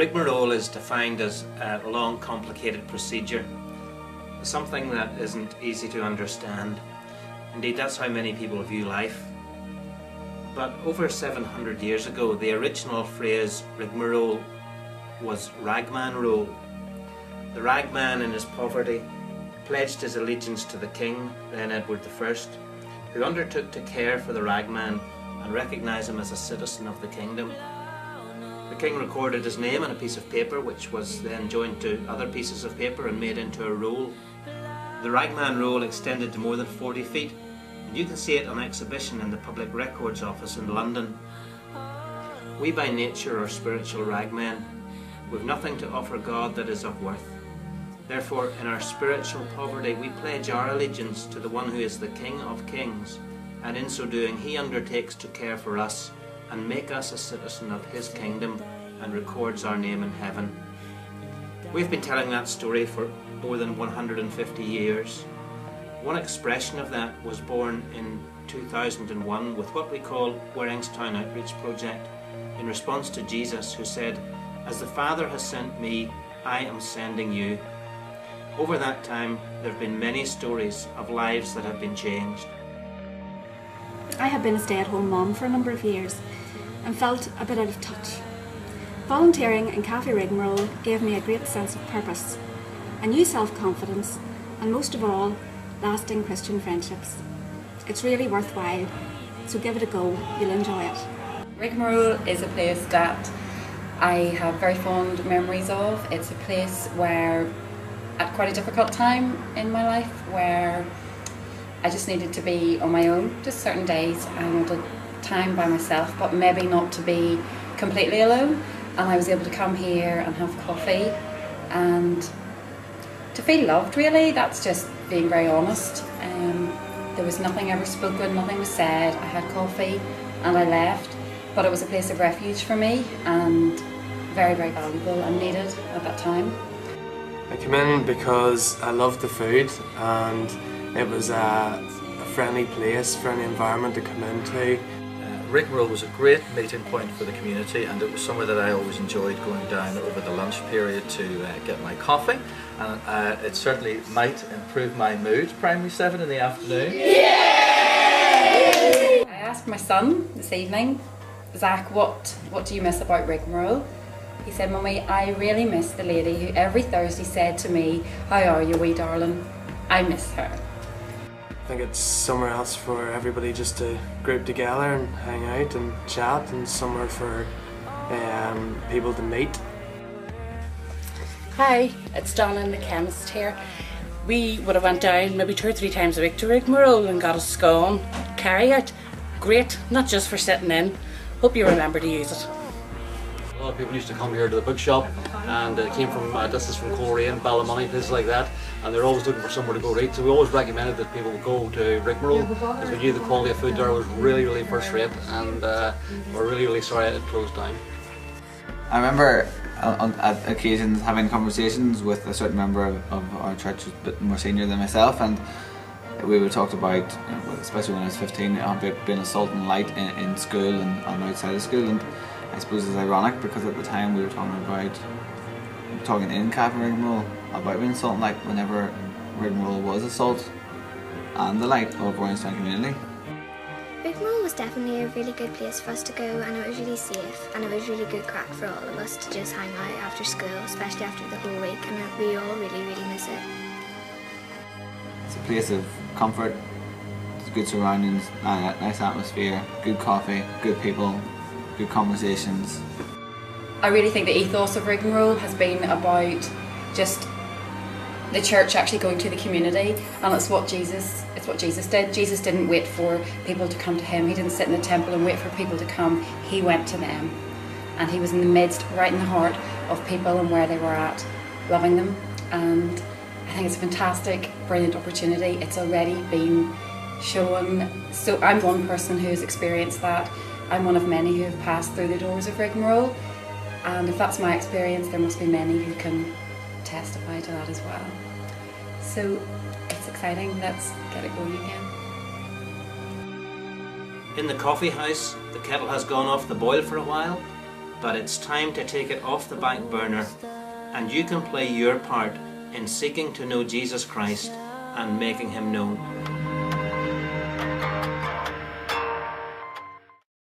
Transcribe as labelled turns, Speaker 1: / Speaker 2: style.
Speaker 1: Rigmarole is defined as a long, complicated procedure, something that isn't easy to understand. Indeed, that's how many people view life. But over 700 years ago, the original phrase rigmarole was ragman roll. The ragman in his poverty pledged his allegiance to the king, then Edward I, who undertook to care for the ragman and recognise him as a citizen of the kingdom. The king recorded his name on a piece of paper, which was then joined to other pieces of paper and made into a roll. The ragman roll extended to more than 40 feet, and you can see it on exhibition in the Public Records Office in London. We by nature are spiritual ragmen, with nothing to offer God that is of worth. Therefore, in our spiritual poverty, we pledge our allegiance to the one who is the King of Kings, and in so doing he undertakes to care for us and make us a citizen of his kingdom and records our name in heaven. We've been telling that story for more than 150 years. One expression of that was born in 2001 with what we call Warringstown Outreach Project, in response to Jesus, who said, "As the Father has sent me, I am sending you." Over that time, there have been many stories of lives that have been changed.
Speaker 2: I have been a stay-at-home mum for a number of years and felt a bit out of touch. Volunteering in Cafe Rigmarole gave me a great sense of purpose, a new self-confidence, and most of all, lasting Christian friendships. It's really worthwhile, so give it a go, you'll enjoy it.
Speaker 3: Rigmarole is a place that I have very fond memories of. It's a place where, at quite a difficult time in my life, where I just needed to be on my own. Just certain days I wanted time by myself, but maybe not to be completely alone. And I was able to come here and have coffee and to feel loved, really. That's just being very honest. There was nothing ever spoken, nothing was said. I had coffee and I left, but it was a place of refuge for me and very, very valuable and needed at that time.
Speaker 4: I came in because I loved the food, and it was a friendly place, friendly environment to come into.
Speaker 5: Rigmarole was a great meeting point for the community, and it was somewhere that I always enjoyed going down over the lunch period to get my coffee, and it certainly might improve my mood, primary 7 in the afternoon.
Speaker 3: Yay! I asked my son this evening, "Zach, what do you miss about Rigmarole?" He said, "Mummy, I really miss the lady who every Thursday said to me, 'How are you, wee darling?' I miss her."
Speaker 4: I think it's somewhere else for everybody just to group together and hang out and chat, and somewhere for people to meet.
Speaker 6: Hi, it's Donna, the chemist here. We would have went down maybe 2 or 3 times a week to Rigmarole and got a scone, carry out. Great, not just for sitting in. Hope you remember to use it.
Speaker 7: A lot of people used to come here to the bookshop, and it came from distance from Coleraine, Ballymoney, places like that, and they're always looking for somewhere to go eat. So we always recommended that people go to Rigmarole, because we knew the quality of food there was really, really first rate, and we're really, really sorry it closed down.
Speaker 8: I remember at occasions having conversations with a certain member of our church who's a bit more senior than myself, and we would talk about, especially when I was 15, about being assaulting light in school and outside of school. And I suppose it's ironic because at the time we were talking in Cafe Rigmarole about being assault and light whenever Rigmarole was assault and the light of Warringstown community.
Speaker 9: Rigmarole was definitely a really good place for us to go, and it was really safe, and it was really good crack for all of us to just hang out after school, especially after the whole week, and we all really, really miss it.
Speaker 8: It's a place of comfort, good surroundings, nice atmosphere, good coffee, good people, good conversations.
Speaker 3: I really think the ethos of Rigmarole has been about just the church actually going to the community, and it's what Jesus did. Jesus didn't wait for people to come to him. He didn't sit in the temple and wait for people to come. He went to them, and he was in the midst, right in the heart of people and where they were at, loving them. And I think it's a fantastic, brilliant opportunity. It's already been shown. So I'm one person who has experienced that. I'm one of many who have passed through the doors of Rigmarole, and if that's my experience, there must be many who can testify to that as well. So it's exciting. Let's get it going again.
Speaker 1: In the coffee house, the kettle has gone off the boil for a while, but it's time to take it off the back burner, and you can play your part in seeking to know Jesus Christ and making him known.